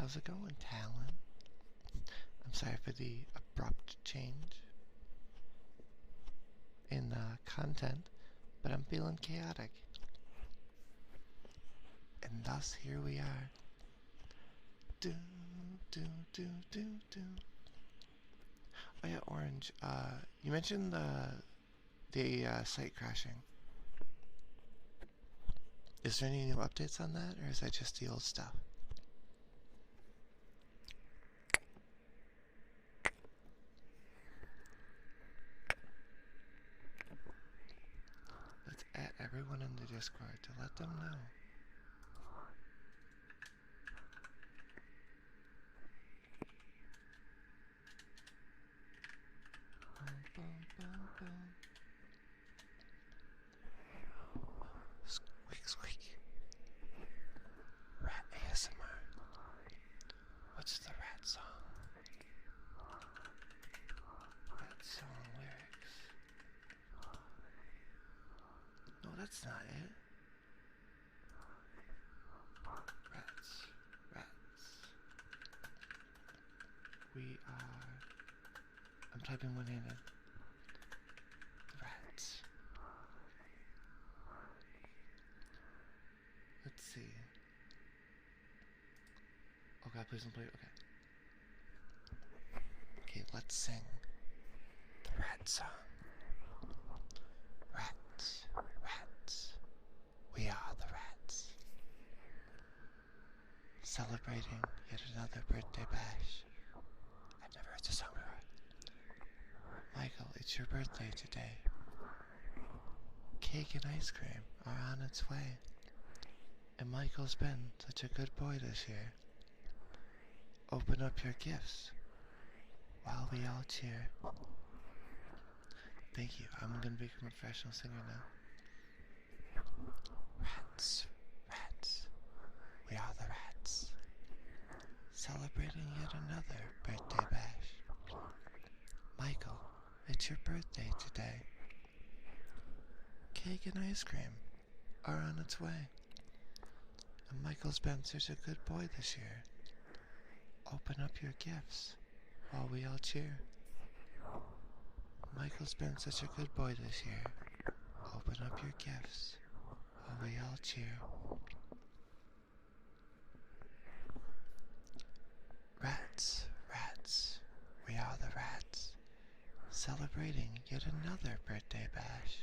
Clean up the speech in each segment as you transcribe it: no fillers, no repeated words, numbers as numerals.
How's it going, Talon? I'm sorry for the abrupt change in content, but I'm feeling chaotic. And thus, here we are. Do, do, do, do, do. Oh yeah, Orange, you mentioned the site crashing. Is there any new updates on that, or is that just the old stuff? Let's add everyone in the Discord to let them know. Squeak, squeak. Rat ASMR. What's the rat song? Rat song lyrics. No, that's not it. Rats. Rats. We are... I'm typing one-handed. Rats. Let's see. Oh god, please don't play. Okay. Okay, let's sing the rat song. Rats, rats, we are the rats. Celebrating yet another birthday bash. I've never heard this song before. Michael, it's your birthday today. Cake and ice cream are on its way. And Michael's been such a good boy this year. Open up your gifts while we all cheer. Thank you. I'm gonna become a professional singer now. Rats, rats, we are the rats. Celebrating yet another birthday bash. Michael, it's your birthday today. Cake and ice cream are on its way. And Michael's been such a good boy this year. Open up your gifts while we all cheer. Michael's been such a good boy this year. Open up your gifts while we all cheer. Rats, rats, we are the rats. Celebrating yet another birthday bash.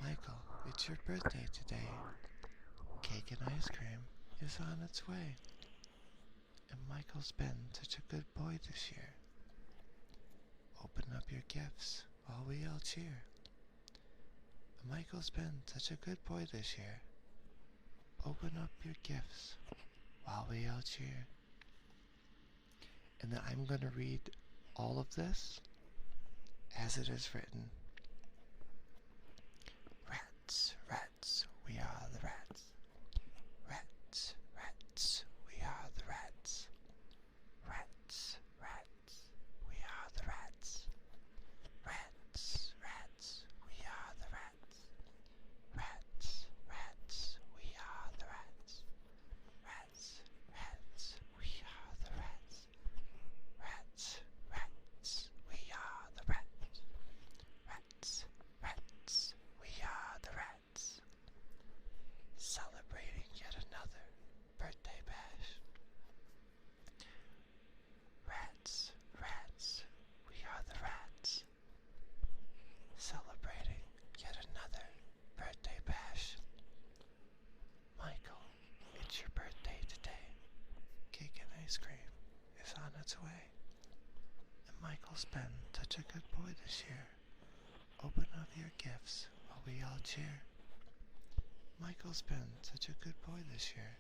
Michael, it's your birthday today. Cake and ice cream is on its way. And Michael's been such a good boy this year. Open up your gifts while we all cheer. And Michael's been such a good boy this year. Open up your gifts while we all cheer. And then I'm going to read all of this as it is written. Rats, rats, we are the rats. Rats, rats, we are the rats. Rats, rats, we are the rats. Rats, rats, we are the rats. Rats, rats, we are the rats. Rats, rats, we are the rats. Rats, rats, we are the rats. Rats, rats, we are the rats. Celebrating yet another birthday bash. Rats, rats, we are the rats. Celebrating yet another birthday bash. Michael, it's your birthday today. Cake and ice cream is on its way. And Michael's been such a good boy this year. Open up your gifts while we all cheer. Michael's been such a good boy this year.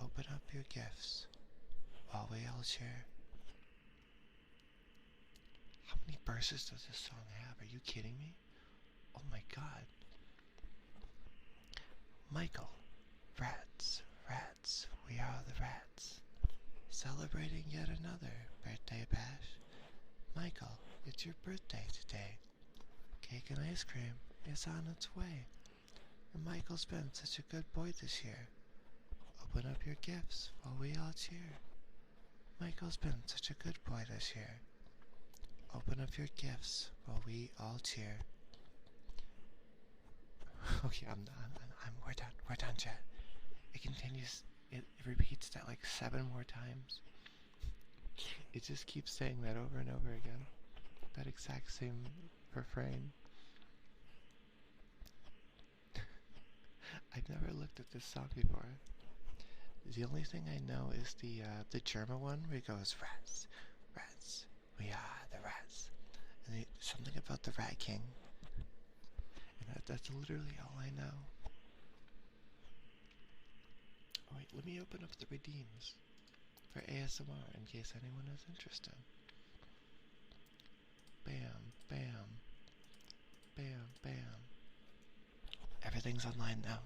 Open up your gifts while we all cheer. How many verses does this song have? Are you kidding me? Oh my god. Michael, rats, rats, we are the rats. Celebrating yet another birthday bash. Michael, it's your birthday today. Cake and ice cream is on its way. And Michael's been such a good boy this year. Open up your gifts while we all cheer. Michael's been such a good boy this year. Open up your gifts while we all cheer. Okay, we're done. We're done, chat. It continues. It repeats that like 7 more times. It just keeps saying that over and over again. That exact same refrain. I've never looked at this song before. The only thing I know is the German one where it goes rats, rats, we are the rats, and something about the Rat King, and that's literally all I know. Oh wait, let me open up the redeems for ASMR in case anyone is interested. Bam, bam, bam, bam. Everything's online now.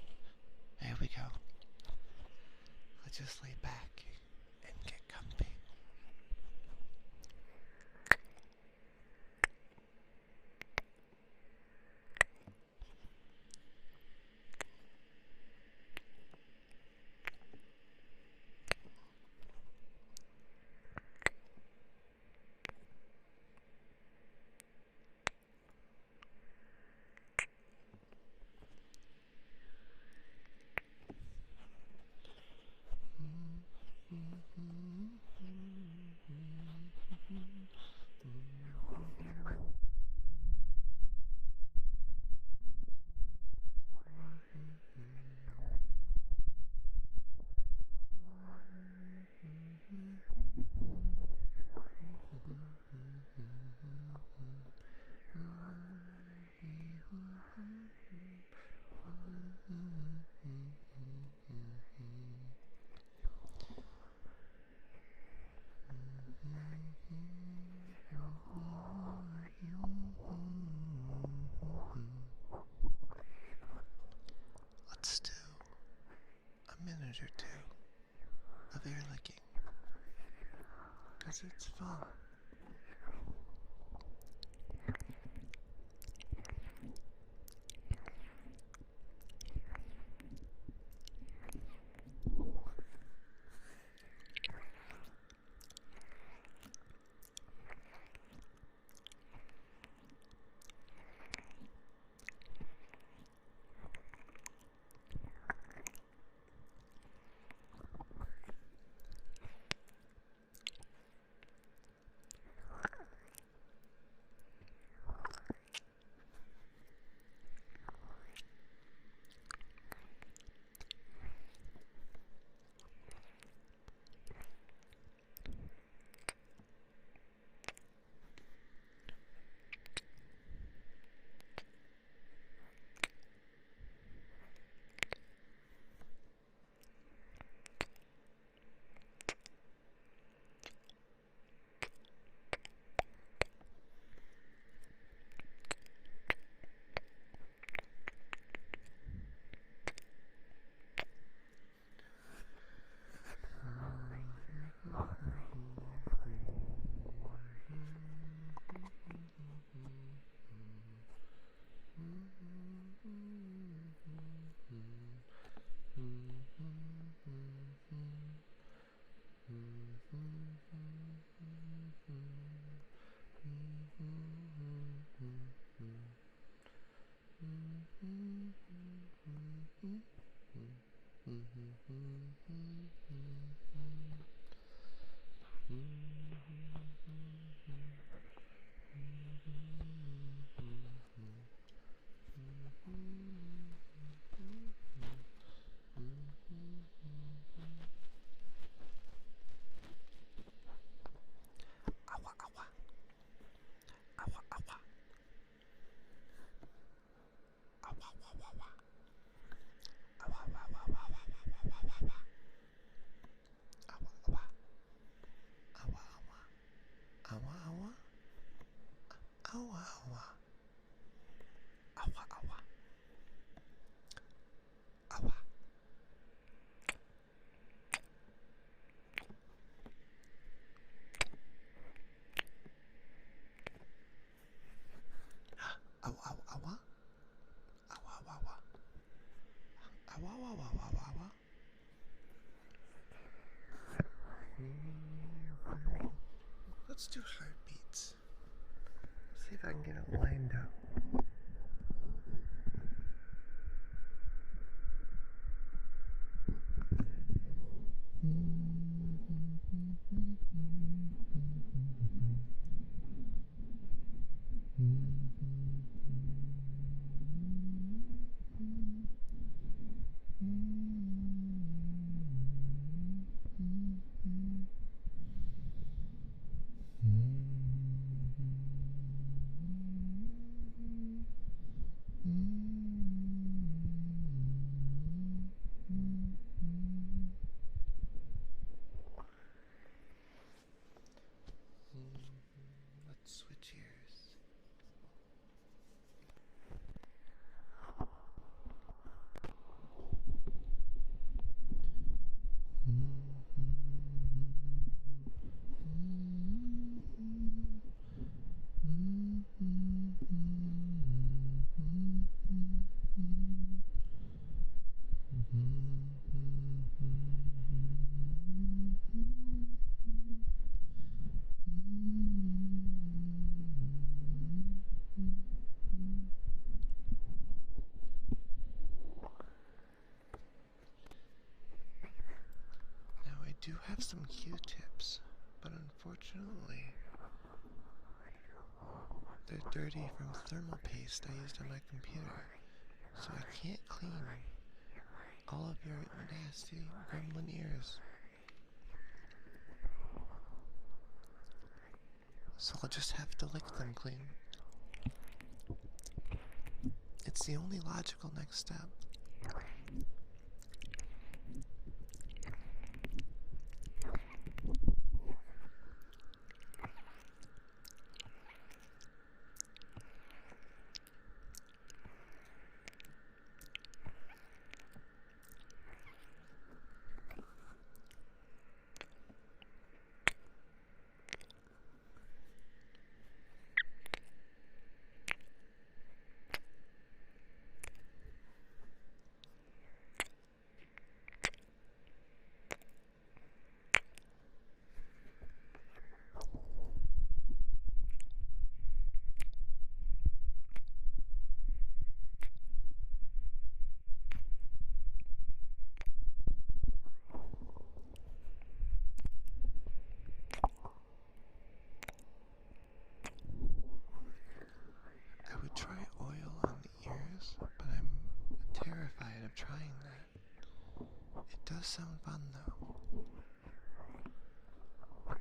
There we go. Let's just lay back and get comfy. Let's do a minute or two of ear licking, because it's fun. Let's do heartbeats. See if I can get it lined up. Let's switch ears. Now I do have some Q-tips, but unfortunately they're dirty from thermal paste I used on my computer, so I can't clean all of your nasty gremlin ears. So I'll just have to lick them clean. It's the only logical next step. I would try oil on the ears, but I'm terrified of trying that. It does sound fun though. Or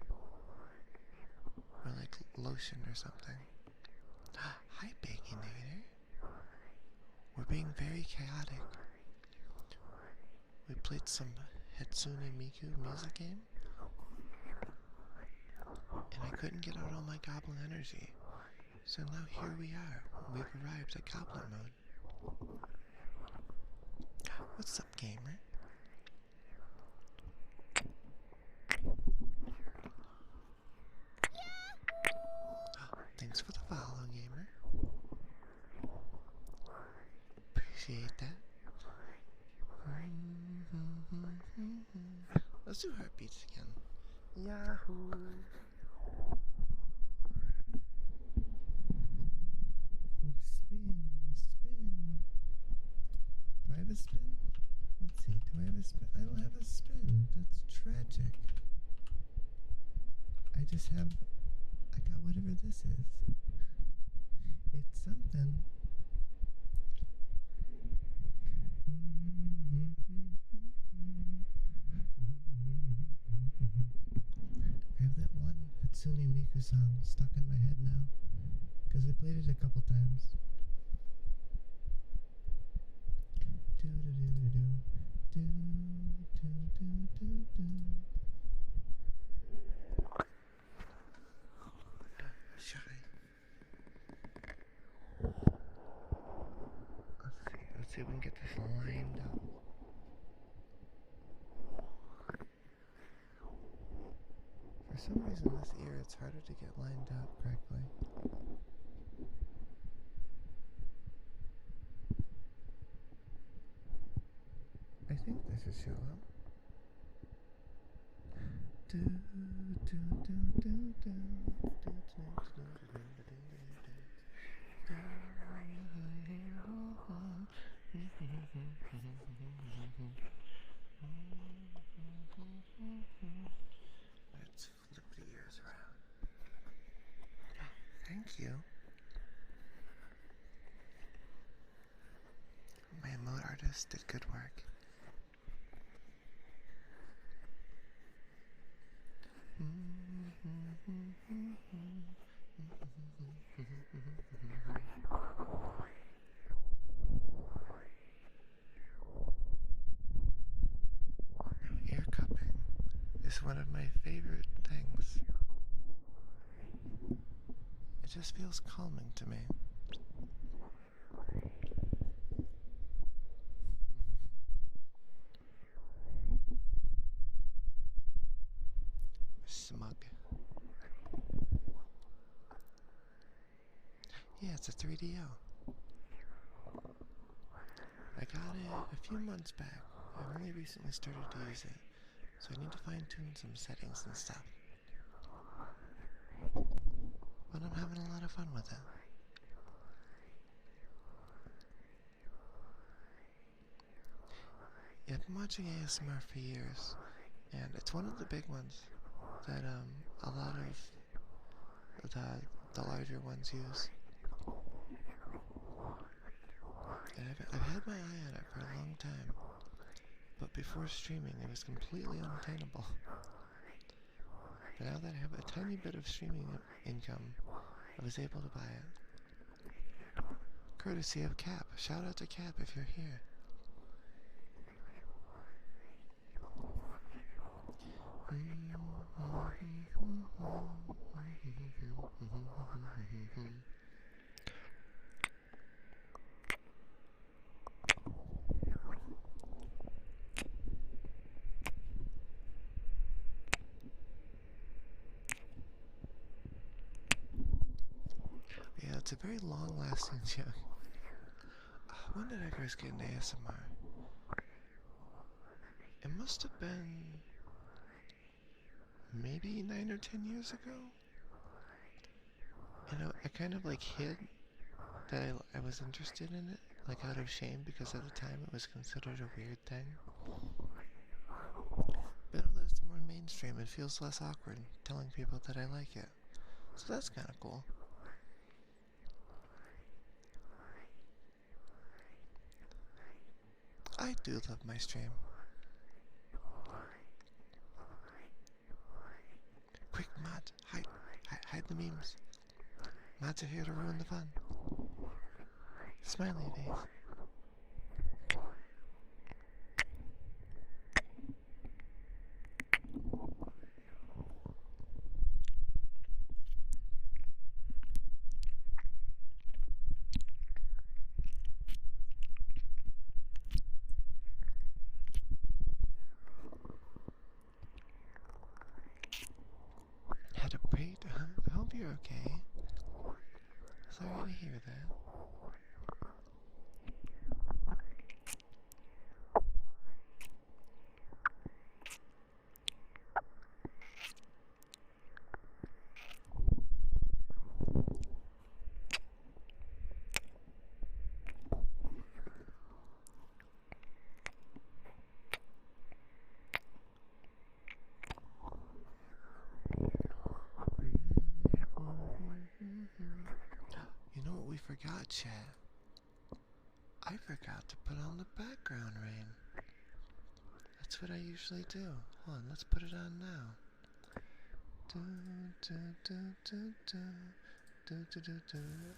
like lotion or something. Hi, Baconator. We're being very chaotic. We played some Hatsune Miku music game, and I couldn't get out all my goblin energy. So now here we are. We've arrived at goblin mode. What's up, gamer? Thanks for the follow, gamer. Appreciate that. Let's do heartbeats again. Yahoo! Spin, spin. Do I have a spin? Let's see, do I have a spin? I don't have a spin. That's tragic. I just have, I got whatever this is. It's something. I have that one Hatsune Miku song stuck in my head now, because I played it a couple times. Do do do do do do do do do. Shy. Let's see if we can get this lined up. For some reason this ear it's harder to get lined up correctly. I think this is show up. Do Let's flip the ears around. Thank you. My emote artist did good work. Ear cupping is one of my favorite things. It just feels calming to me. Smug. Yeah, it's a 3DO. I got it a few months back. I've only recently started to use it, so I need to fine tune some settings and stuff. But I'm having a lot of fun with it. Yeah, I've been watching ASMR for years, and it's one of the big ones that a lot of the larger ones use. And I've had my eye on it for a long time, but before streaming it was completely unattainable. But now that I have a tiny bit of streaming income, I was able to buy it. Courtesy of Cap. Shout out to Cap if you're here. Yeah, it's a very long-lasting joke. When did I first get into ASMR? It must have been maybe 9 or 10 years ago. You know, I kind of like hid that I was interested in it, like out of shame, because at the time it was considered a weird thing. But now that it's more mainstream, it feels less awkward telling people that I like it. So that's kind of cool. I do love my stream. Quick, mods, hide the memes. Mods are here to ruin the fun. Smiley face. Had a break. I hope you're okay. Sorry to hear that. You know what we forgot, chat? I forgot to put on the background rain. That's what I usually do. Hold on, let's put it on now.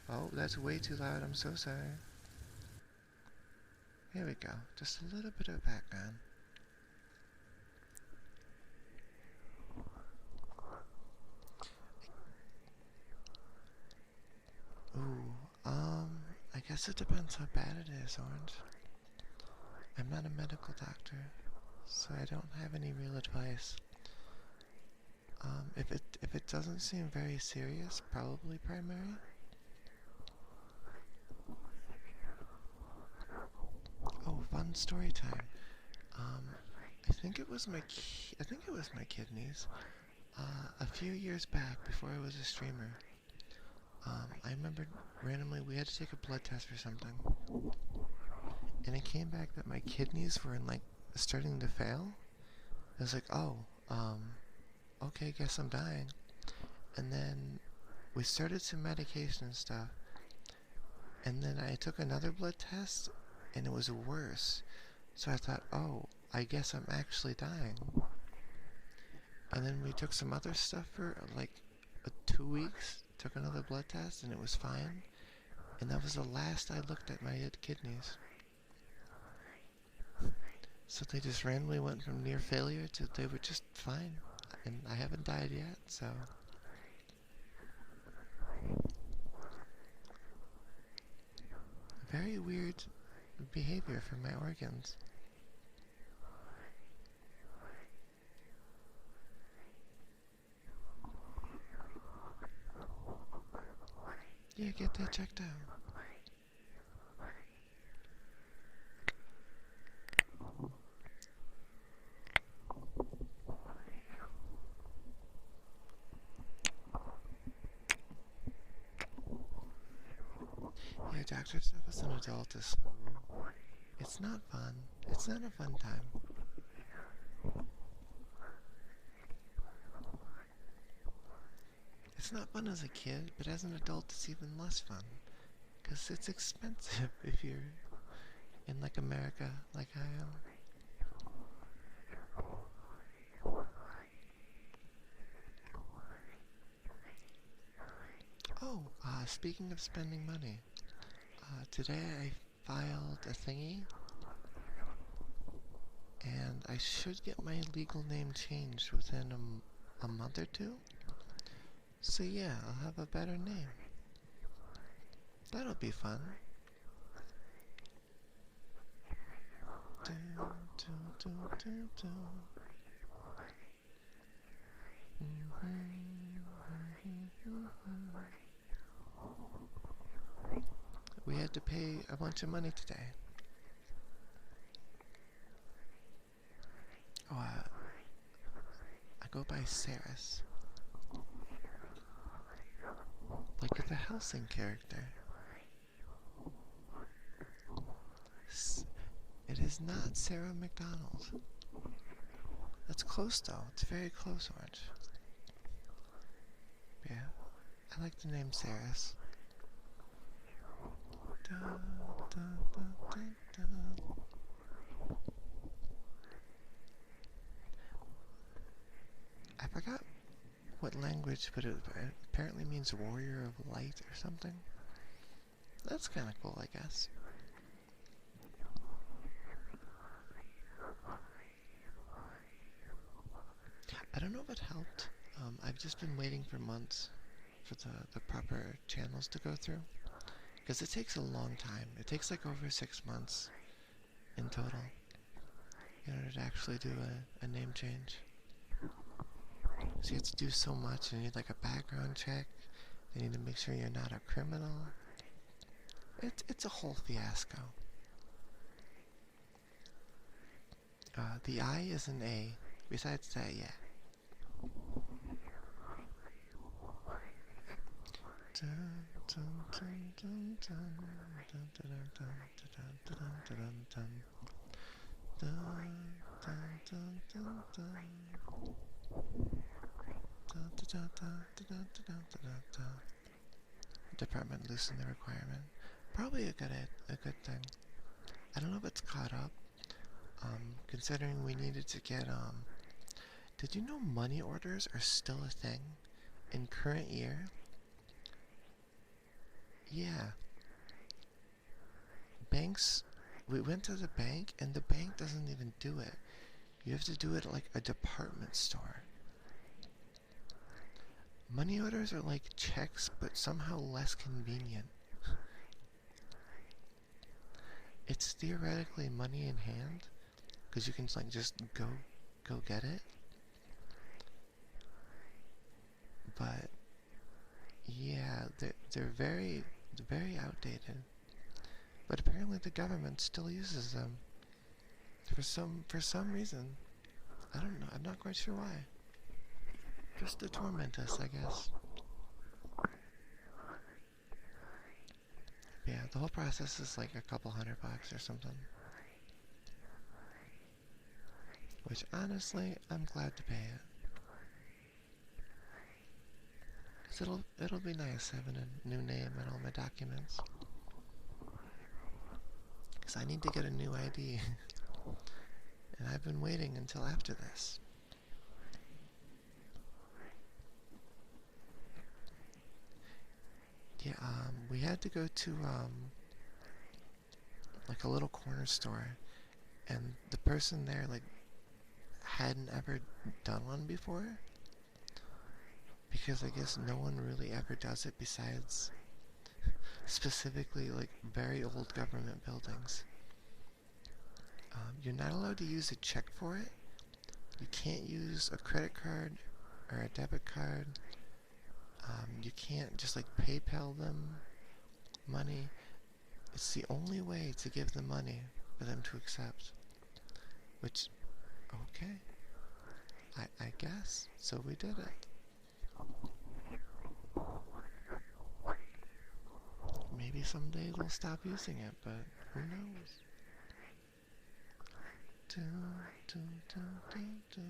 Oh, that's way too loud. I'm so sorry. Here we go. Just a little bit of background. Ooh, I guess it depends how bad it is, Orange. I'm not a medical doctor, so I don't have any real advice. If it doesn't seem very serious, probably primary. Oh, fun story time. I think it was my kidneys. A few years back, before I was a streamer, I remember randomly we had to take a blood test for something, and it came back that my kidneys were like starting to fail. I was like, oh, okay, guess I'm dying. And then we started some medication and stuff, and then I took another blood test, and it was worse. So I thought, oh, I guess I'm actually dying. And then we took some other stuff for like 2 weeks, took another blood test, and it was fine. And that was the last I looked at my kidneys. So they just randomly went from near failure to they were just fine. And I haven't died yet, so. Very weird behavior for my organs. Yeah, get that checked out. Yeah, doctor stuff as an adult is so... It's not fun. It's not a fun time. It's not fun as a kid, but as an adult it's even less fun. Because it's expensive if you're in like America, like I am. Oh, speaking of spending money, today I filed a thingy, and I should get my legal name changed within a month or two. So yeah, I'll have a better name. That'll be fun. We had to pay a bunch of money today. Oh, I go by Saris. Like the Helsing character. It is not Sarah McDonald. That's close though. It's very close, Orange. Yeah, I like the name Saris. I forgot what language, but it apparently means warrior of light or something. That's kind of cool, I guess. I don't know if it helped. I've just been waiting for months for the proper channels to go through. Because it takes a long time. It takes like over 6 months in total in order to actually do a name change. So you have to do so much. You need like a background check. They need to make sure you're not a criminal. It's a whole fiasco. The I is an A. Besides that, yeah. Department loosened the requirement. Probably a good thing. I don't know if it's caught up. Considering we needed to get did you know money orders are still a thing in current year? Yeah. Banks, we went to the bank and the bank doesn't even do it. You have to do it at like a department store. Money orders are like checks, but somehow less convenient. It's theoretically money in hand, because you can like just go get it. But yeah, they're very outdated. But apparently the government still uses them for some reason. I don't know. I'm not quite sure why. Just to torment us, I guess. Yeah, the whole process is like a couple $100 or something. Which honestly, I'm glad to pay it. 'Cause it'll be nice having a new name in all my documents. 'Cause I need to get a new ID. And I've been waiting until after this. Yeah, we had to go to, like a little corner store. And the person there, like, hadn't ever done one before. Because I guess no one really ever does it besides specifically, like, very old government buildings. You're not allowed to use a check for it. You can't use a credit card or a debit card. You can't just like PayPal them money. It's the only way to give them money for them to accept. Which, okay, I guess. So we did it. Maybe someday they'll stop using it, but who knows? Do, do, do, do, do.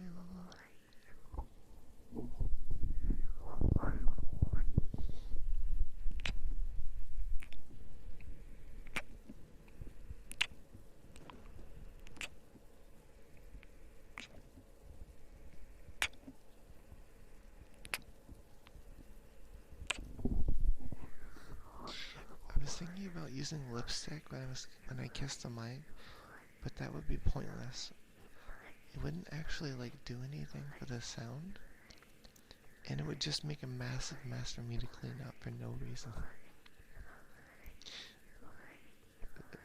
I was thinking about using lipstick when I kissed the mic, but that would be pointless. It wouldn't actually like do anything for the sound, and it would just make a massive mess for me to clean up for no reason.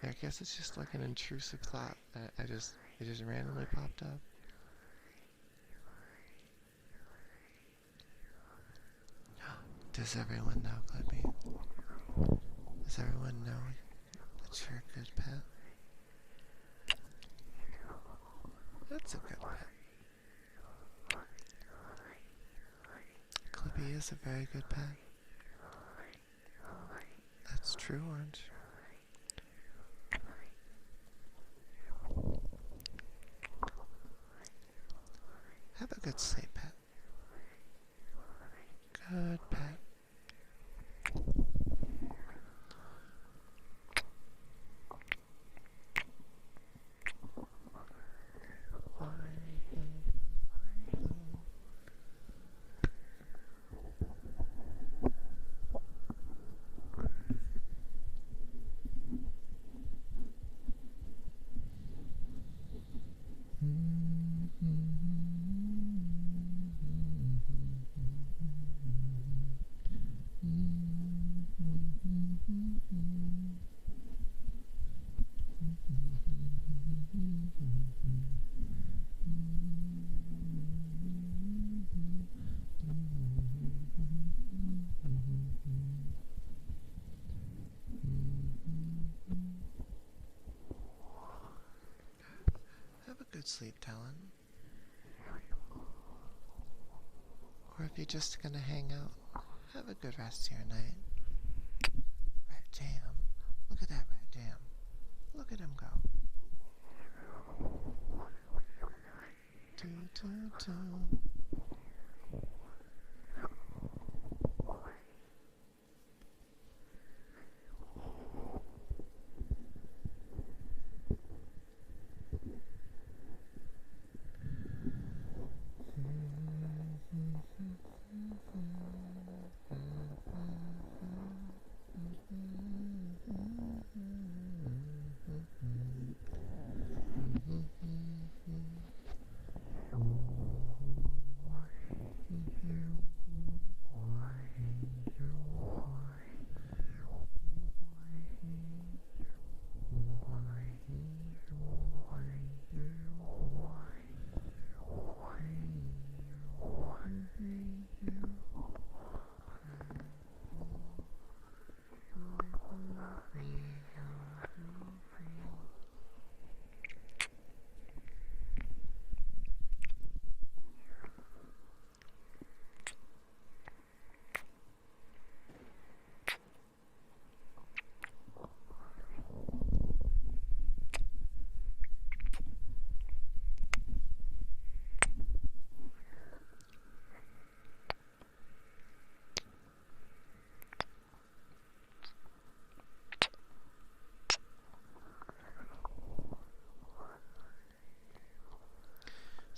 I guess it's just like an intrusive thought that it just randomly popped up. Does everyone know, Clippy? Does everyone know that you're a good pet? That's a good pet. Clippy is a very good pet. That's true, Orange. Have a good sleep, pet. Good pet. Have a good sleep, Talon. Or if you're just gonna hang out, have a good rest of your night. Rat Jam. Look at that Rat Jam. Look at him go. Do, do, do.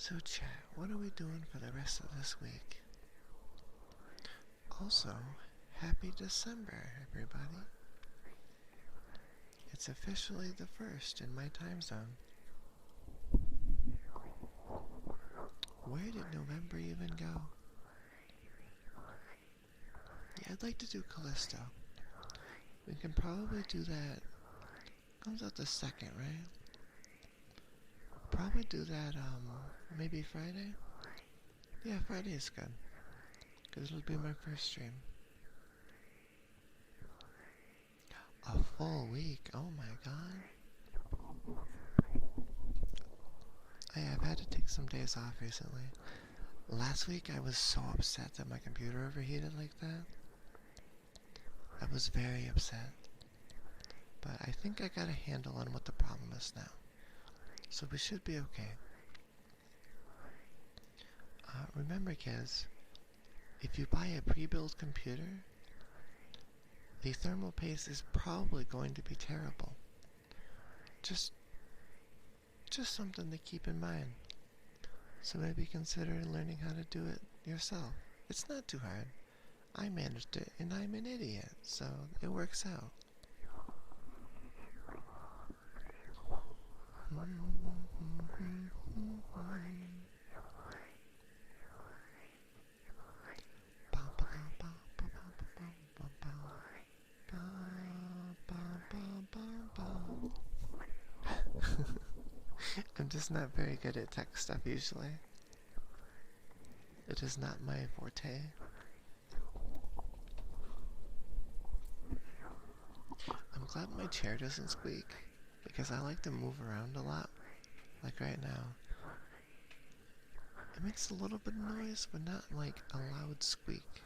So chat, what are we doing for the rest of this week? Also, happy December, everybody. It's officially the 1st in my time zone. Where did November even go? Yeah, I'd like to do Callisto. We can probably do that. Comes out the 2nd, right? Probably do that, maybe Friday? Yeah, Friday is good. Because it'll be my first stream. A full week, oh my god. I've had to take some days off recently. Last week I was so upset that my computer overheated like that. I was very upset. But I think I got a handle on what the problem is now. So we should be okay. Remember kids, if you buy a pre-built computer, the thermal paste is probably going to be terrible. Just something to keep in mind. So maybe consider learning how to do it yourself. It's not too hard. I managed it and I'm an idiot, so it works out. I'm just not very good at tech stuff usually. It is not my forte. I'm glad my chair doesn't squeak, because I like to move around a lot, like right now. It makes a little bit of noise, but not like a loud squeak.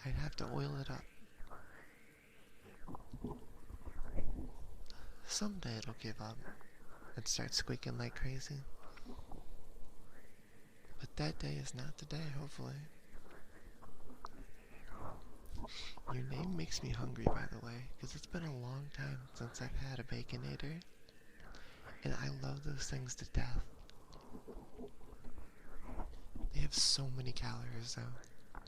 I'd have to oil it up. Someday it'll give up and start squeaking like crazy. But that day is not today, hopefully. Your name makes me hungry, by the way, because it's been a long time since I've had a Baconator. And I love those things to death. They have so many calories, though.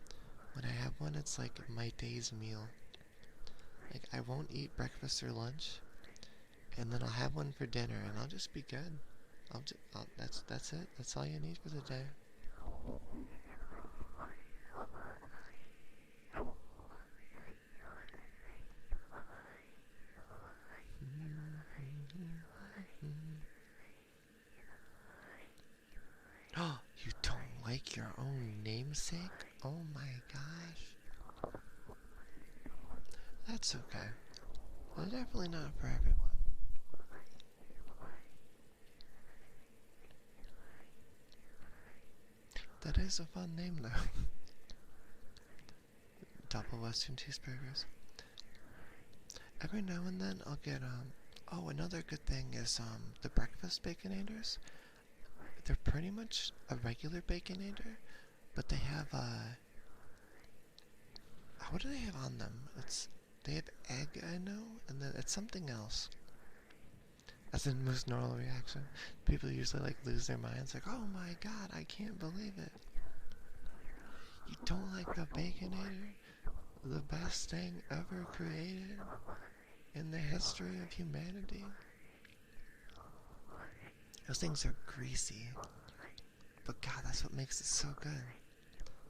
When I have one, it's like my day's meal. Like, I won't eat breakfast or lunch, and then I'll have one for dinner, and I'll just be good. That's it. That's all you need for the day. Oh, you don't like your own namesake? Oh my gosh. That's okay. They're definitely not for everyone. That is a fun name, though. Double Western cheeseburgers. Every now and then I'll get, oh, another good thing is, the breakfast Baconators. They're pretty much a regular Baconator, but they have, what do they have on them? They have egg, I know, and then it's something else. That's the most normal reaction. People usually, like, lose their minds, like, oh my god, I can't believe it. You don't like the Baconator? The best thing ever created in the history of humanity? Those things are greasy. But god, that's what makes it so good.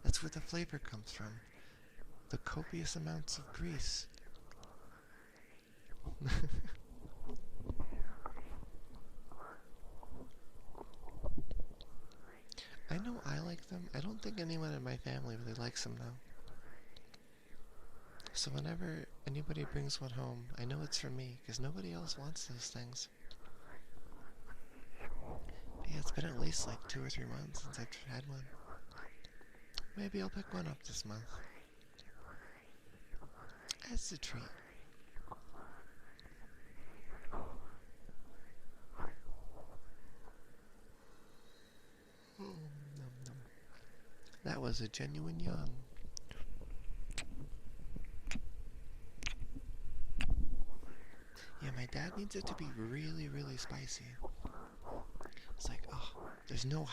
That's where the flavor comes from. The copious amounts of grease. I know I like them. I don't think anyone in my family really likes them though. So whenever anybody brings one home, I know it's for me, because nobody else wants those things. But yeah, it's been at least like 2 or 3 months since I've had one. Maybe I'll pick one up this month. As a treat. That was a genuine yawn. Yeah, my dad needs it to be really, really spicy. It's like, oh, There's no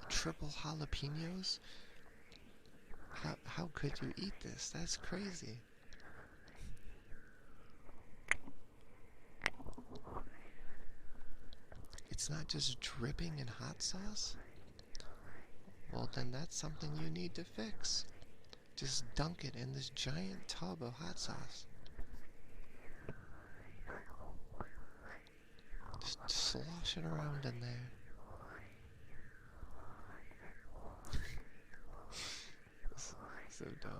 triple jalapenos? How could you eat this? That's crazy. It's not just dripping in hot sauce? Well, then that's something you need to fix. Just dunk it in this giant tub of hot sauce. Just slosh it around in there. So dumb.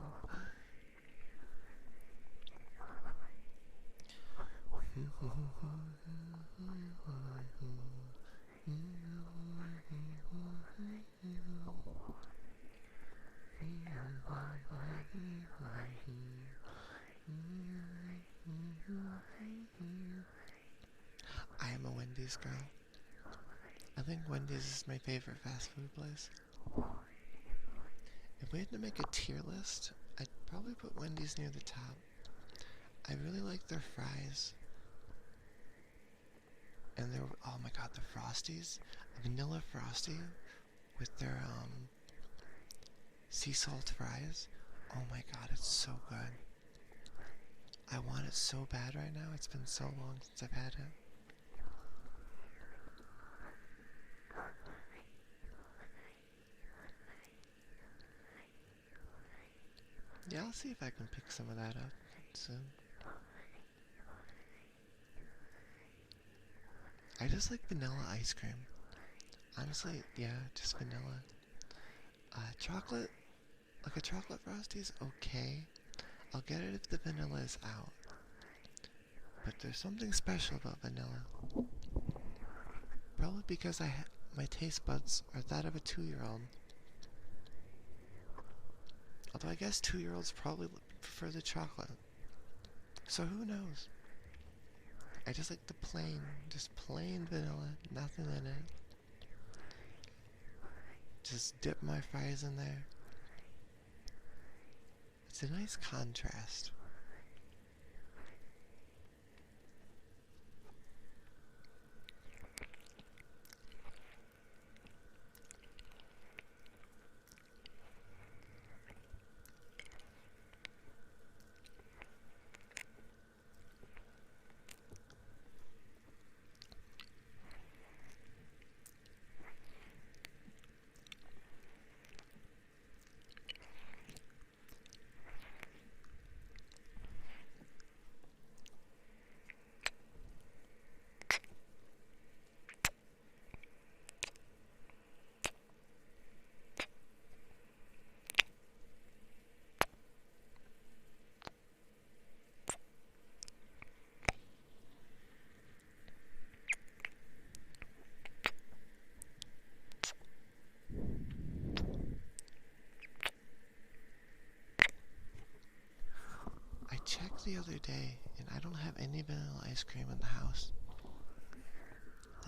I am a Wendy's girl. I think Wendy's is my favorite fast food place. If we had to make a tier list, I'd probably put Wendy's near the top. I really like their fries. And their, oh my god, the Frosties. A vanilla Frosty with their sea salt fries. Oh my god, it's so good. I want it so bad right now. It's been so long since I've had it. Yeah, I'll see if I can pick some of that up soon. I just like vanilla ice cream. Honestly, yeah, just vanilla. Chocolate, like a chocolate Frosty is okay. I'll get it if the vanilla is out. But there's something special about vanilla. Probably because my taste buds are that of a 2-year-old. Although I guess 2-year-olds probably prefer the chocolate. So who knows? I just like the plain, just plain vanilla, nothing in it. Just dip my fries in there. It's a nice contrast. I checked the other day and I don't have any vanilla ice cream in the house.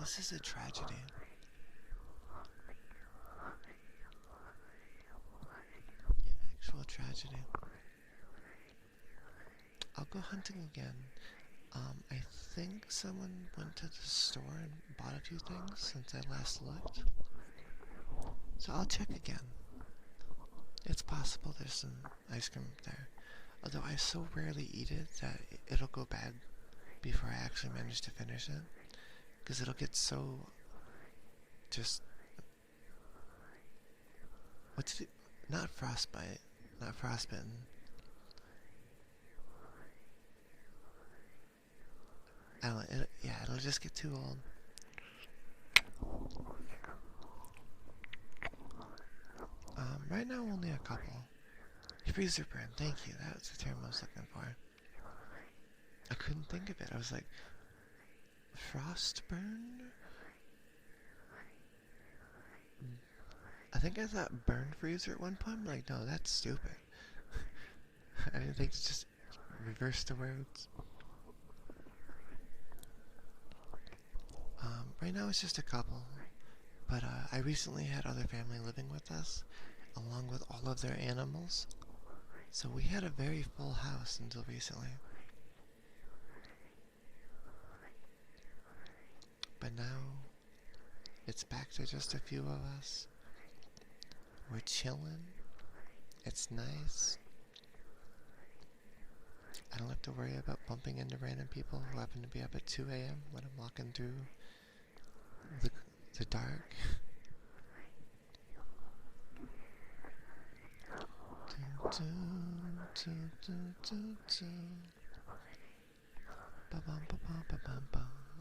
This is a tragedy. An actual tragedy. I'll go hunting again. I think someone went to the store and bought a few things since I last looked. So I'll check again. It's possible there's some ice cream there. Although I so rarely eat it that it'll go bad before I actually manage to finish it. Because it'll get so... just... what's it? Not frostbite. Not frostbitten. Yeah, it'll just get too old. Right now only a couple. Freezer burn, thank you. That's the term I was looking for. I couldn't think of it. I was like, frost burn? I think I thought burn freezer at one point. I'm like, no, that's stupid. I didn't think to just reverse the words. Right now it's just a couple. But I recently had other family living with us, along with all of their animals. So we had a very full house until recently. But now, It's back to just a few of us. We're chilling. It's nice. I don't have to worry about bumping into random people who happen to be up at 2 a.m. when I'm walking through the dark.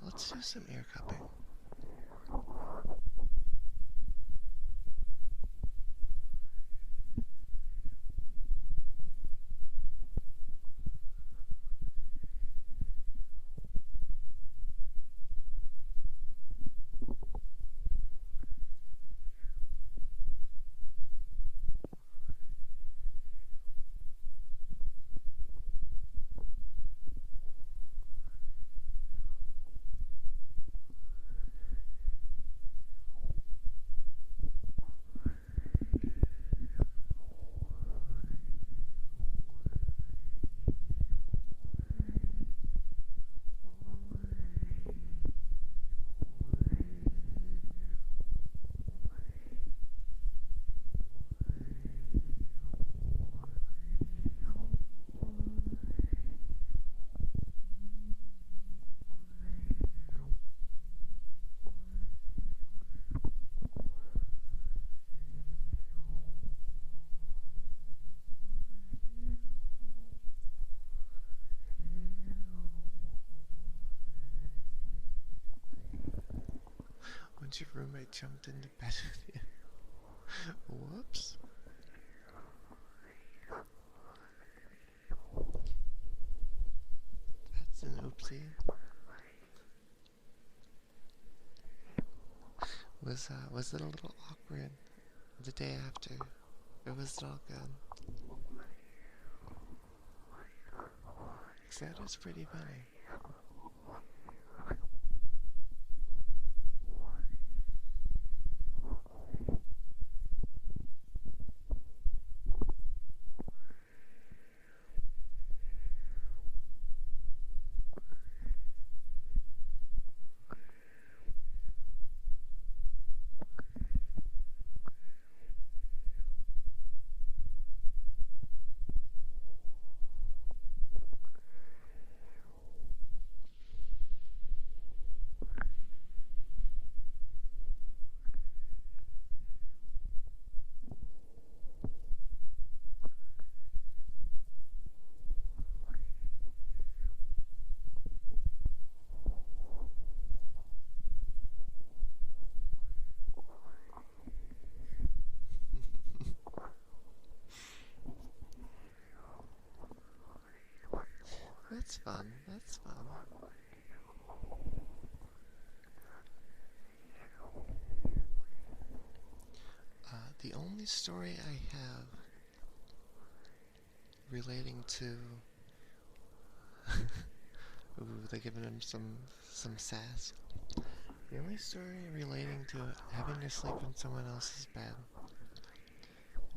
Let's do some ear cupping. Once your roommate jumped into bed with you. Whoops. That's an oopsie. Was it a little awkward the day after? Or was it all good? 'Cause that is pretty funny. That's fun. That's fun. The only story I have relating to ooh, they're giving him some sass. The only story relating to having to sleep in someone else's bed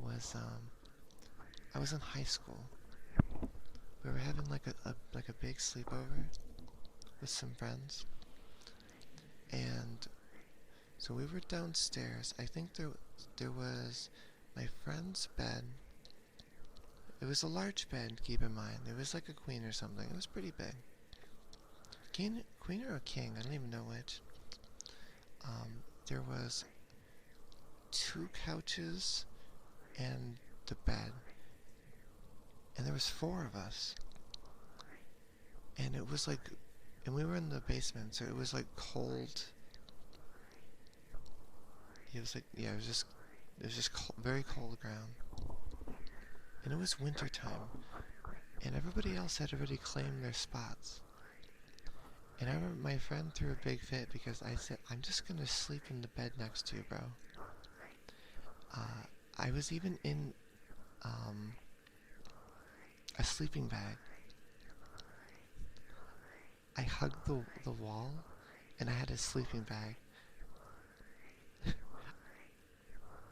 was I was in high school. We were having like a big sleepover with some friends, and so we were downstairs. I think there was my friend's bed. It was a large bed, keep in mind. It was like a queen or something. It was pretty big. Queen or a king, I don't even know which. There was 2 couches and the bed. And there was 4 of us. And it was like, and we were in the basement, so it was like cold. It was like, yeah, it was just cold, very cold ground. And it was winter time. And everybody else had already claimed their spots. And I remember my friend threw a big fit because I said, I'm just gonna sleep in the bed next to you, bro. I was even in a sleeping bag. I hugged the wall and I had a sleeping bag.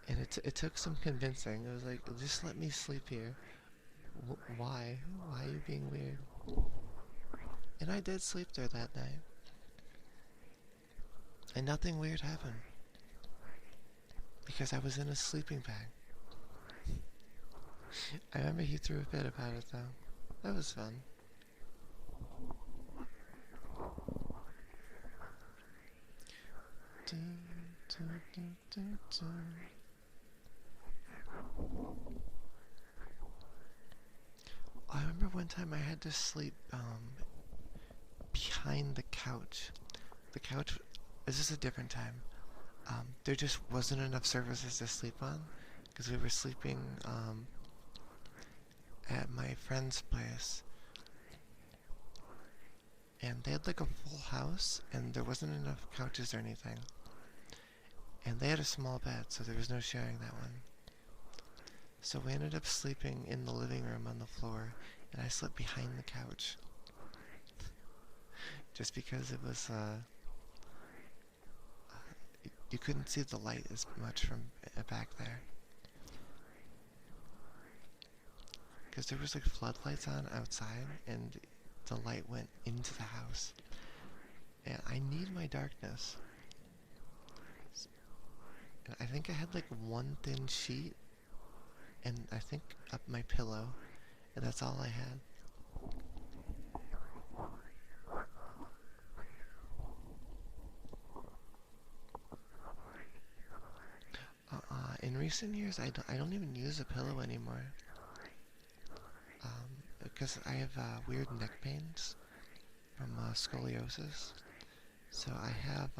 And it took some convincing. It was like, just let me sleep here. Why? Why are you being weird? And I did sleep there that night. And nothing weird happened. because I was in a sleeping bag. I remember he threw a fit about it though. That was fun. I remember one time I had to sleep behind the couch. The couch, this is a different time. There just wasn't enough surfaces to sleep on because we were sleeping at my friend's place, and they had like a full house and there wasn't enough couches or anything, and they had a small bed, so there was no sharing that one. So we ended up sleeping in the living room on the floor, and I slept behind the couch just because it was you couldn't see the light as much from back there. Because there was like floodlights on outside, and the light went into the house. And I need my darkness. And I think I had like one thin sheet, and I think up my pillow, and that's all I had. In recent years, I don't even use a pillow anymore. Because I have weird neck pains from scoliosis. So I have,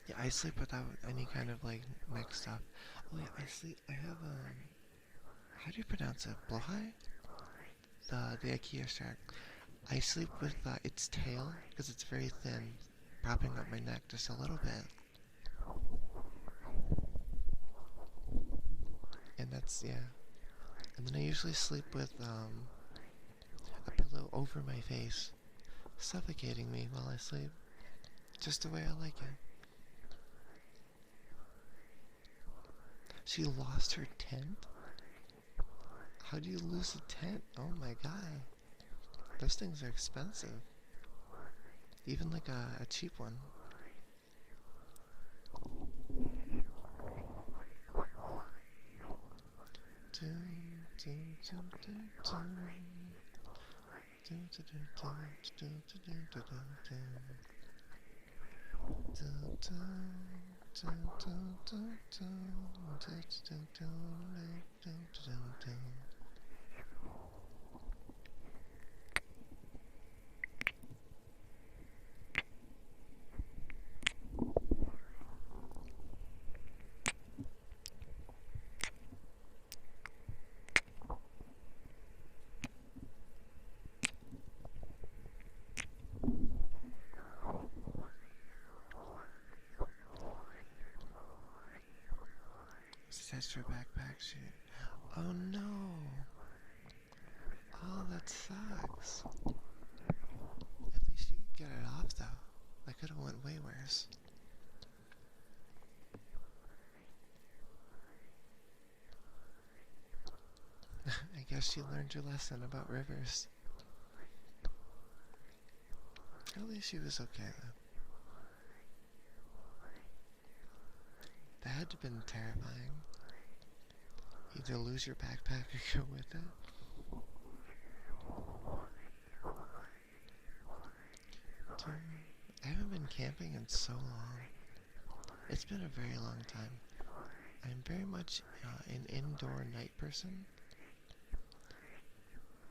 yeah, I sleep without any kind of like neck stuff. Oh yeah, I have, how do you pronounce it? Blowhigh? The IKEA shark. I sleep with its tail, because it's very thin, propping up my neck just a little bit. And that's, yeah. And then I usually sleep with a pillow over my face, suffocating me while I sleep. Just the way I like it. She lost her tent? How do you lose a tent? Oh my god. Those things are expensive. Even like a cheap one. Attached to her backpack. Oh no! Oh, that sucks. At least you could get it off though. That could have went way worse. I guess you learned your lesson about rivers. At least she was okay though. That had to have been terrifying. Either lose your backpack or go with it. I haven't been camping in so long. It's been a very long time. I'm very much an indoor night person.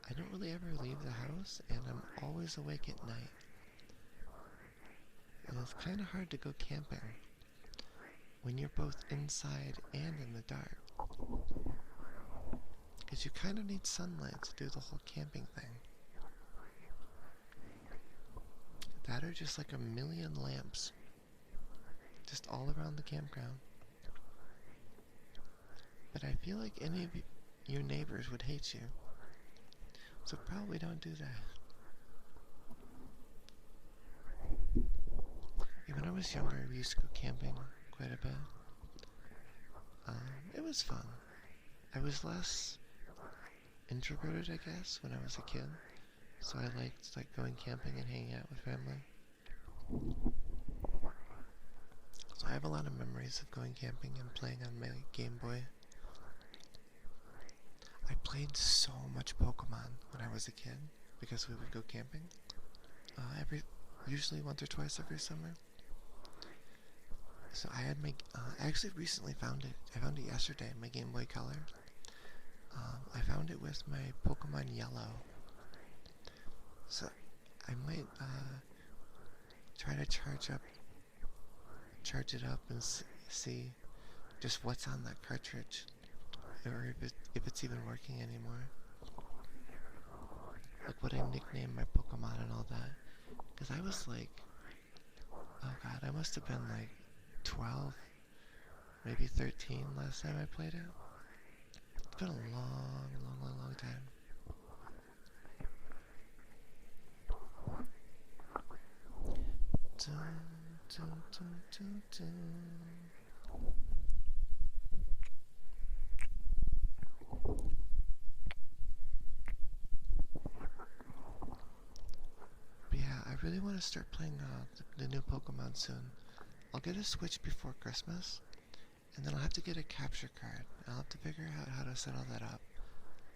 I don't really ever leave the house, and I'm always awake at night. And it's kind of hard to go camping when you're both inside and in the dark. Because you kind of need sunlight to do the whole camping thing. That are just like a million lamps just all around the campground. But I feel like any of your neighbors would hate you. So probably don't do that. Yeah, when I was younger, we used to go camping quite a bit. It was fun. I was less introverted, I guess, when I was a kid. So I liked going camping and hanging out with family. So I have a lot of memories of going camping and playing on my Game Boy. I played so much Pokemon when I was a kid because we would go camping usually once or twice every summer. So I had I actually recently found it. I found it yesterday, my Game Boy Color. I found it with my Pokemon Yellow. So I might try to charge it up and see just what's on that cartridge, or if it's even working anymore. Like what I nicknamed my Pokemon and all that. Because I was like, oh god, I must have been like 12, maybe 13 last time I played it. It's been a long time. But yeah, I really want to start playing the new Pokemon soon. I'll get a Switch before Christmas, and then I'll have to get a capture card. I'll have to figure out how to set all that up.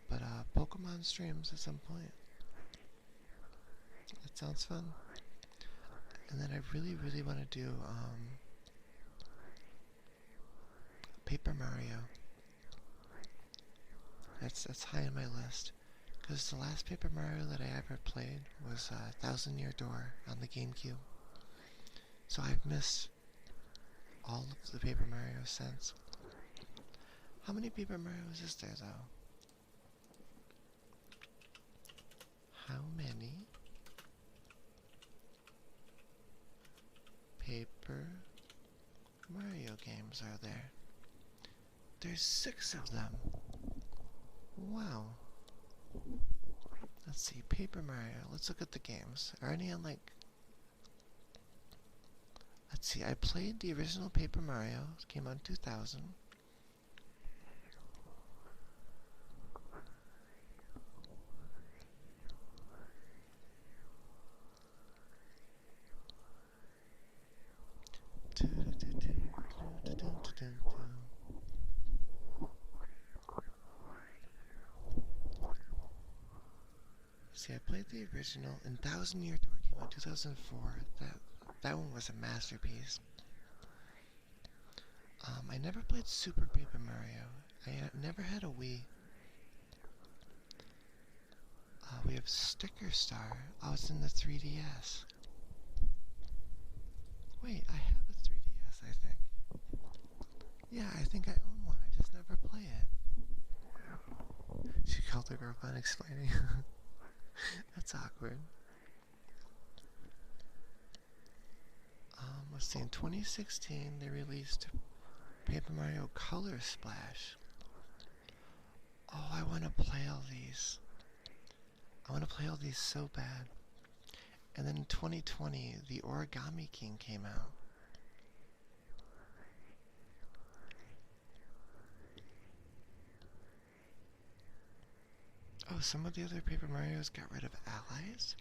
But Pokemon streams at some point. That sounds fun. And then I really want to do Paper Mario. That's high on my list. Because the last Paper Mario that I ever played was Thousand Year Door on the GameCube. So I've missed all of the Paper Mario since. How many Paper Marios is there though? How many Paper Mario games are there? There's 6 of them. Wow. Let's see, Paper Mario. Let's look at the games. Are any on like... Let's see, I played the original Paper Mario. It came out in 2000. See, I played the original, and Thousand Year Door came out in 2004. That one was a masterpiece. I never played Super Paper Mario. I never had a Wii. We have Sticker Star. Oh, it's in the 3DS. Wait, I have a 3DS, I think. Yeah, I think I own one. I just never play it. She called her girlfriend explaining. That's awkward. Let's see, in 2016 they released Paper Mario Color Splash. Oh, I want to play all these. I want to play all these so bad. And then in 2020, the Origami King came out. Oh, some of the other Paper Marios got rid of allies?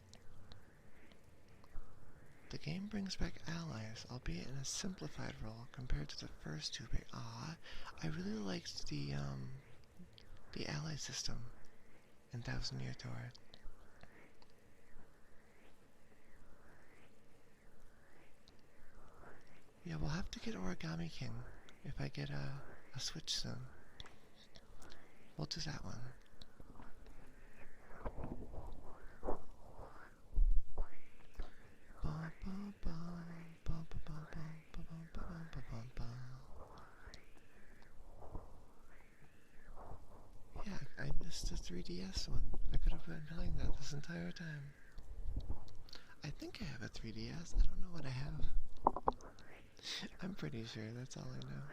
The game brings back allies, albeit in a simplified role compared to the first two. I really liked the ally system in Thousand Year Door. Yeah, we'll have to get Origami King if I get a Switch soon. We'll do that one. Yeah, I missed the 3DS one. I could have been playing that this entire time. I think I have a 3DS. I don't know what I have. I'm pretty sure, that's all I know.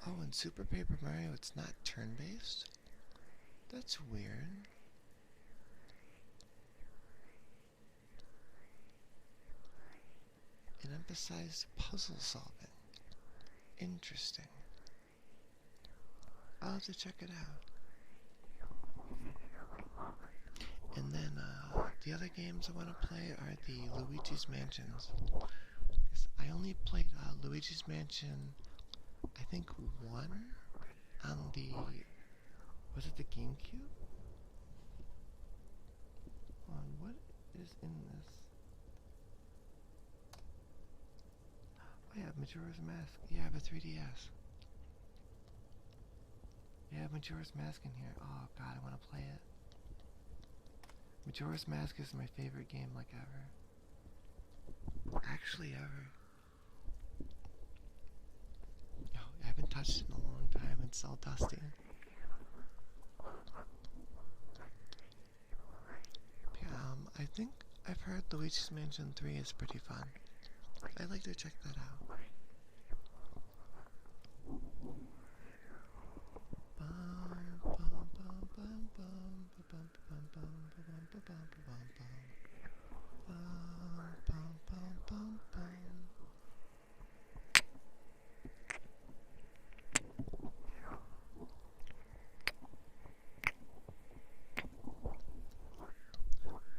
Oh, in Super Paper Mario, it's not turn-based? That's weird. it emphasized puzzle solving. Interesting. I'll have to check it out. And then the other games I want to play are the Luigi's Mansions. I only played Luigi's Mansion, I think, 1 on the, was it the GameCube? Hold on, what is in this? Oh yeah, Majora's Mask. Yeah, I have a 3DS. Yeah, Majora's Mask in here. Oh god, I want to play it. Majora's Mask is my favorite game, like, ever. Actually, ever. Oh, I haven't touched it in a long time. It's all dusty. Yeah, I think I've heard Luigi's Mansion 3 is pretty fun. I'd like to check that out.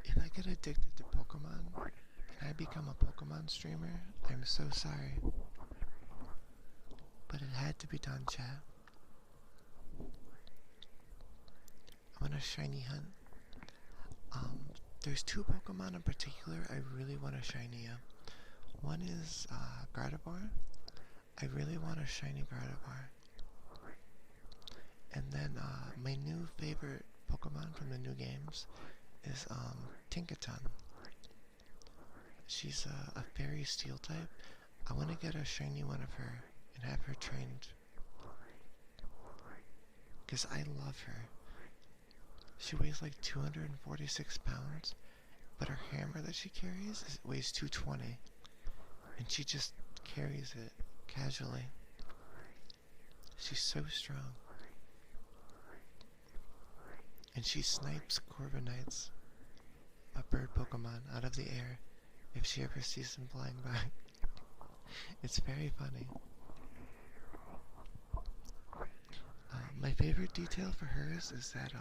If I get addicted to Pokemon, can I become a Pokemon streamer? I'm so sorry. But it had to be done, chat. I want a shiny hunt. There's 2 Pokemon in particular I really want a shiny of. One is Gardevoir. I really want a shiny Gardevoir. And then my new favorite Pokemon from the new games is Tinkaton. She's a fairy steel type. I want to get a shiny one of her and have her trained. Because I love her. She weighs like 246 pounds, but her hammer that she carries weighs 220. And she just carries it casually. She's so strong. And she snipes Corviknights, a bird Pokemon, out of the air if she ever sees them flying by. It's very funny. My favorite detail for hers is that,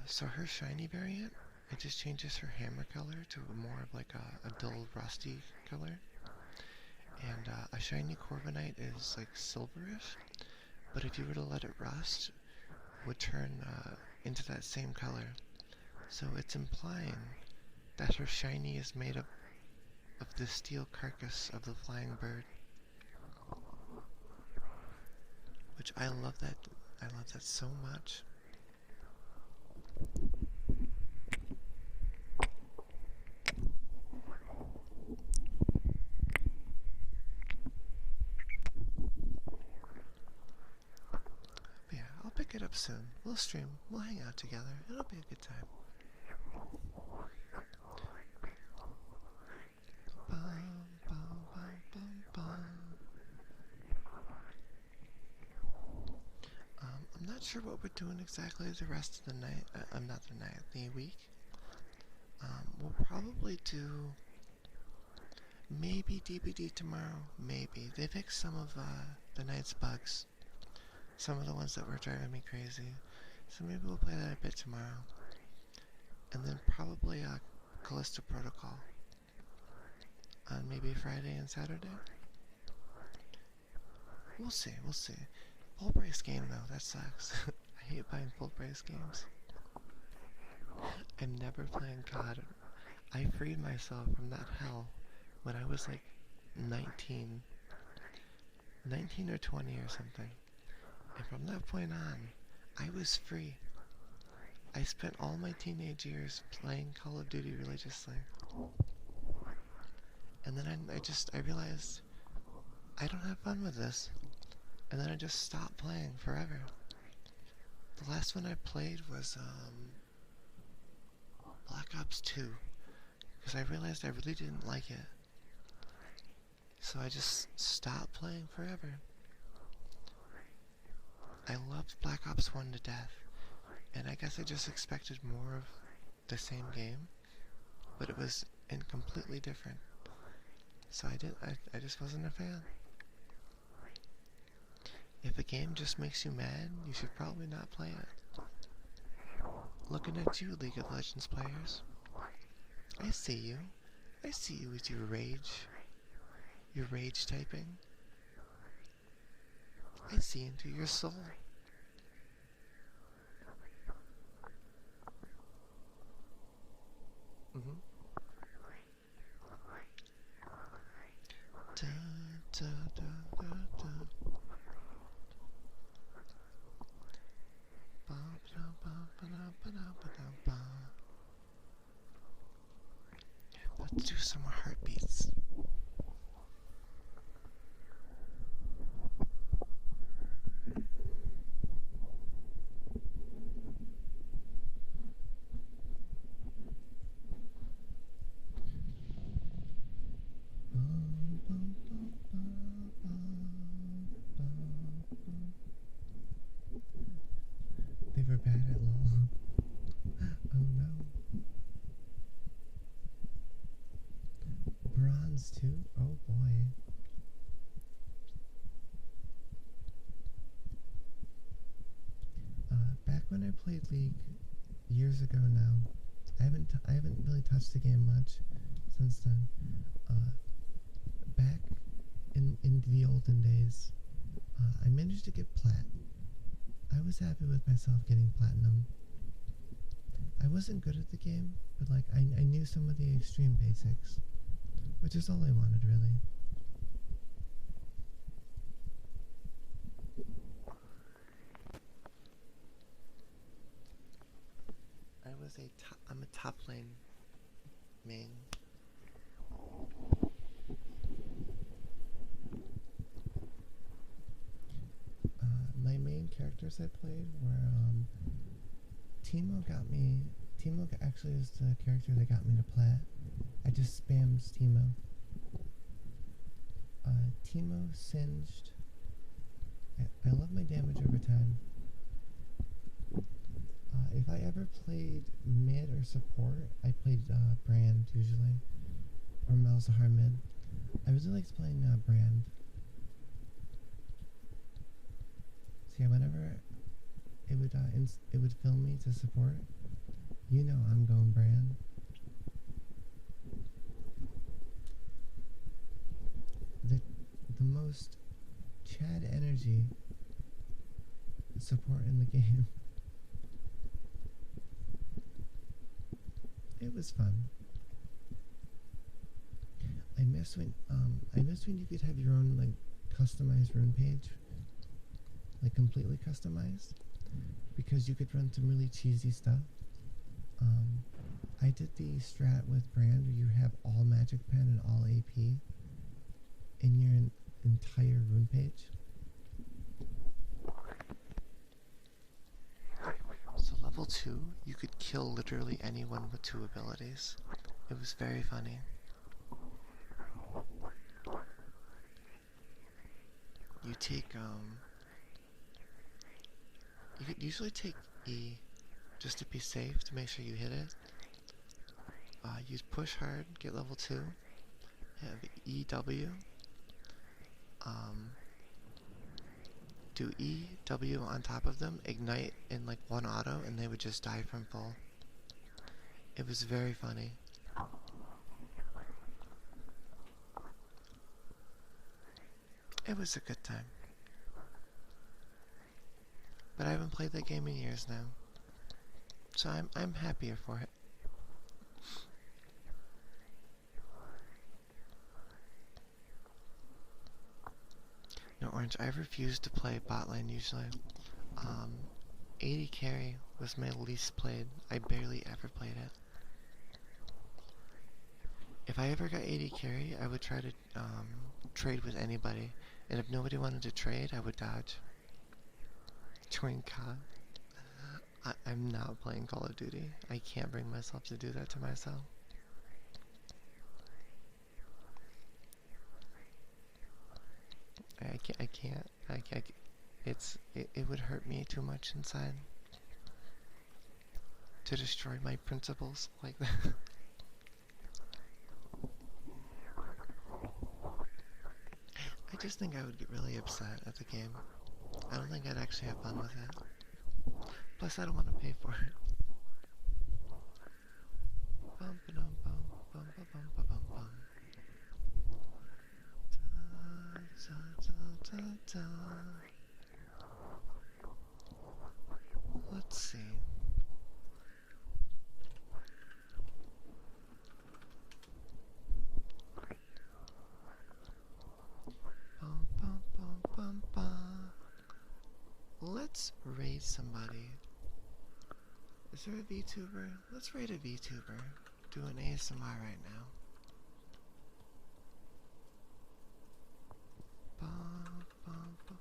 so her shiny variant, it just changes her hammer color to more of like a dull rusty color. And a shiny Corviknight is like silverish, but if you were to let it rust, would turn into that same color. So it's implying that her shiny is made up of the steel carcass of the flying bird. Which I love that. I love that so much. But yeah, I'll pick it up soon. We'll stream. We'll hang out together. It'll be a good time. I'm not sure what we're doing exactly the rest of the night. Not the night, the week. We'll probably do maybe DBD tomorrow. Maybe. They fixed some of the night's bugs. Some of the ones that were driving me crazy. So maybe we'll play that a bit tomorrow. And then probably Callisto Protocol on maybe Friday and Saturday. We'll see, we'll see. Full price game though, that sucks. I hate buying full price games. I'm never playing COD. I freed myself from that hell when I was like 19 or 20 or something. And from that point on, I was free. I spent all my teenage years playing Call of Duty religiously. And then I realized I don't have fun with this. And then I just stopped playing forever. The last one I played was Black Ops 2. Because I realized I really didn't like it. So I just stopped playing forever. I loved Black Ops 1 to death. And I guess I just expected more of the same game. But it was and completely different. So I just wasn't a fan. If a game just makes you mad, you should probably not play it. Looking at you, League of Legends players. I see you. I see you with your rage typing. I see into your soul. Mm-hmm. Da, da, da, da, da. Ba, ba, ba, ba, ba, ba, ba, ba. Let's do some heartbeats. They were bad at LOL. Oh no. Bronze too? Oh boy. Back when I played League years ago now, I haven't really touched the game much since then. Back in the olden days, I managed to get plat. I was happy with myself getting platinum. I wasn't good at the game, but like I knew some of the extreme basics, which is all I wanted really. I'm a top lane main. My main characters I played were Teemo actually is the character that got me to plat. I just spams Teemo. Teemo Singed. I love my damage over time. If I ever played mid or support, I played Brand usually, or Malzahar mid. I really liked playing Brand. So yeah, whenever it would fill me to support, you know I'm going Brand. The most Chad energy support in the game. It was fun. I miss when you could have your own like customized rune page, like completely customized, because you could run some really cheesy stuff. I did the strat with Brand where you have all magic pen and all AP in your entire rune page. So level 2, you could kill literally anyone with 2 abilities. It was very funny. You take, you could usually take E just to be safe, to make sure you hit it. Use push hard, get level 2. Have EW. Do E, W on top of them, ignite in like one auto, and they would just die from full. It was very funny. It was a good time. But I haven't played that game in years now, so I'm happier for it. No, Orange, I refuse to play bot lane usually. 80 carry was my least played. I barely ever played it. If I ever got 80 carry, I would try to trade with anybody. And if nobody wanted to trade, I would dodge. Join COD. I'm not playing Call of Duty. I can't bring myself to do that to myself. I can't. It would hurt me too much inside to destroy my principles like that. I just think I would get really upset at the game. I don't think I'd actually have fun with it. Plus, I don't want to pay for it. Bum ba dum bum bum ba bum ba bum bum. Da, da, da, da, da. Let's see. Bum bum bum bum bum. Let's raid somebody. Is there a VTuber? Let's raid a VTuber. Do an ASMR right now. Bum, bum, bum.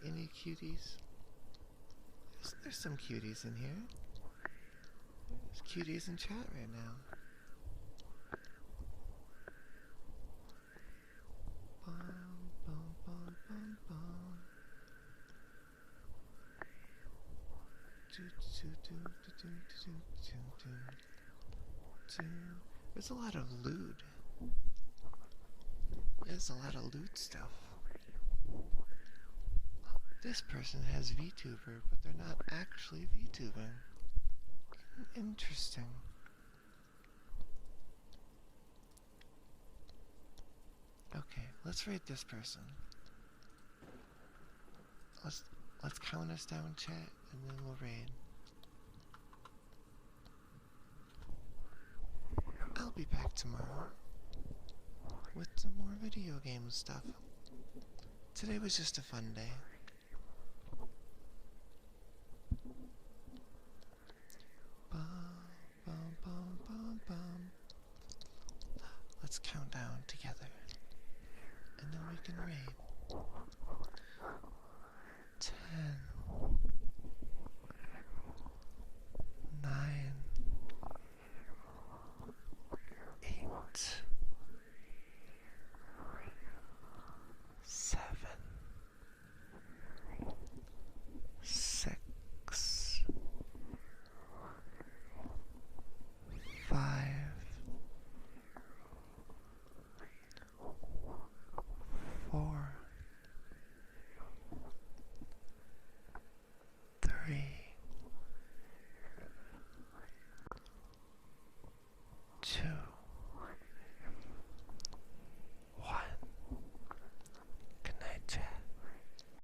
Any cuties? There's some cuties in here. There's cuties in chat right now. Bum, bum, bum, bum, bum. There's a lot of loot. There's a lot of loot stuff. This person has VTuber, but they're not actually VTubing. Interesting. Okay, let's rate this person. Let's count us down, chat, and then we'll raid. I'll be back tomorrow with some more video game stuff. Today was just a fun day.